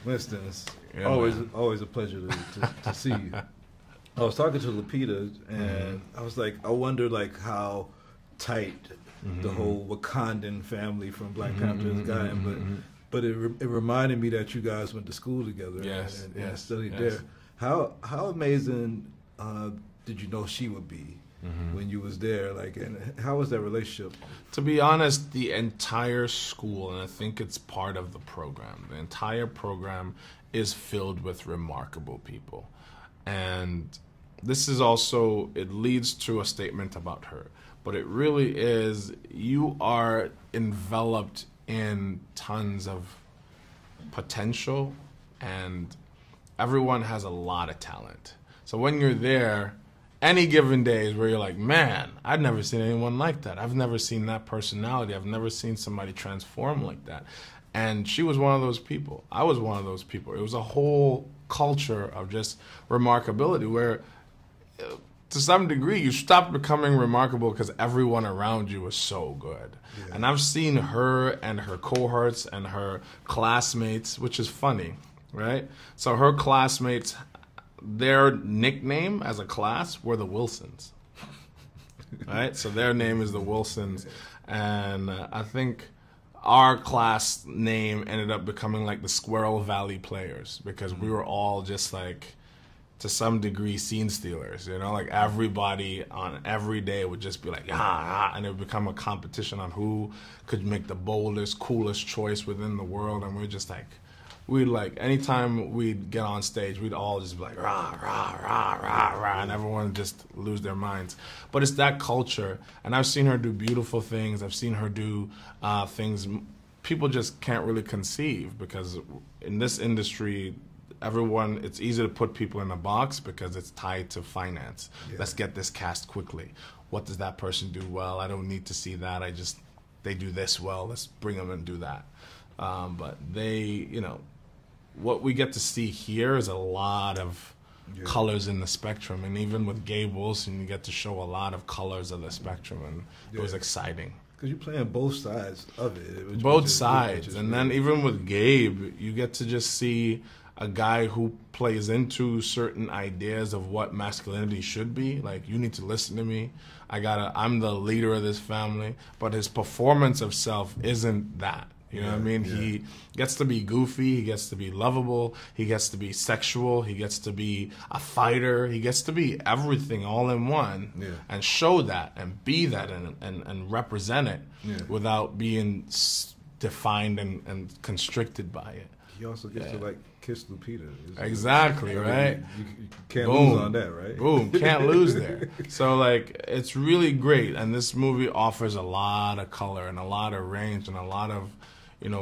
Winston, it's Yeah, always a pleasure to see you. I was talking to Lupita, and I was like, I wonder like how tight the whole Wakandan family from Black Panther has gotten, but it reminded me that you guys went to school together and studied there. How amazing did you know she would be when you was there? Like, and how was that relationship? To be honest, the entire school, and I think it's part of the program, the entire program is filled with remarkable people. And this is also, it leads to a statement about her. But it really is, you are enveloped in tons of potential, and everyone has a lot of talent. So when you're there, any given days where you're like, man, I've never seen anyone like that. I've never seen that personality. I've never seen somebody transform like that. And she was one of those people. I was one of those people. It was a whole culture of just remarkability where, to some degree, you stopped becoming remarkable because everyone around you was so good. Yeah. And I've seen her and her cohorts and her classmates, which is funny, right? So her classmates, their nickname as a class were the Wilsons, right? So their name is the Wilsons. And I think our class name ended up becoming like the Squirrel Valley Players, because we were all just like, to some degree, scene stealers, you know, like everybody on every day would just be like, and it would become a competition on who could make the boldest, coolest choice within the world. And we're just like, anytime we'd get on stage, we'd all just be like, rah, rah, rah, rah, rah, and everyone would just lose their minds. But it's that culture, and I've seen her do beautiful things. I've seen her do things people just can't really conceive, because in this industry, it's easy to put people in a box because it's tied to finance. Yeah. Let's get this cast quickly. What does that person do well? I don't need to see that. They do this well. Let's bring them and do that. But what we get to see here is a lot of colors in the spectrum. And even with Gabe Wilson, you get to show a lot of colors of the spectrum. And it was exciting. Because you're playing both sides of it. Both sides. And then even with Gabe, you get to just see a guy who plays into certain ideas of what masculinity should be. Like, you need to listen to me. I'm the leader of this family. But his performance of self isn't that. You know what I mean? Yeah. He gets to be goofy. He gets to be lovable. He gets to be sexual. He gets to be a fighter. He gets to be everything all in one, and show that and be that and represent it without being defined and constricted by it. He also gets to like kiss Lupita. Exactly, right? You can't lose on that, right? Boom, can't lose there. So like, it's really great, and this movie offers a lot of color and a lot of range and a lot of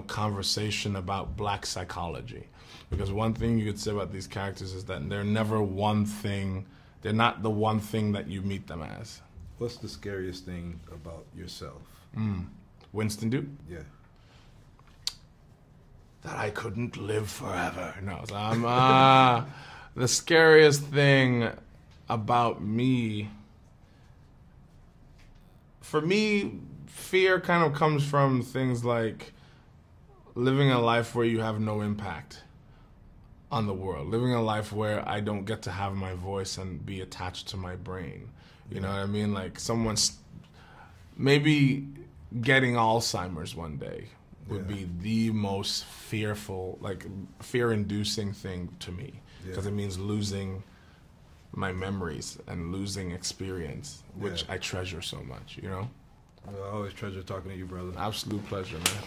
conversation about black psychology. Because one thing you could say about these characters is that they're never one thing. They're not the one thing that you meet them as. What's the scariest thing about yourself? Winston Duke? Yeah. That I couldn't live forever. No, so I'm the scariest thing about me. For me, fear kind of comes from things like living a life where you have no impact on the world, living a life where I don't get to have my voice and be attached to my brain. You know what I mean? Like, someone's maybe getting Alzheimer's one day would be the most fearful, like fear-inducing thing to me, because it means losing my memories and losing experience, which I treasure so much, Well, I always treasure talking to you, brother. Absolute pleasure, man.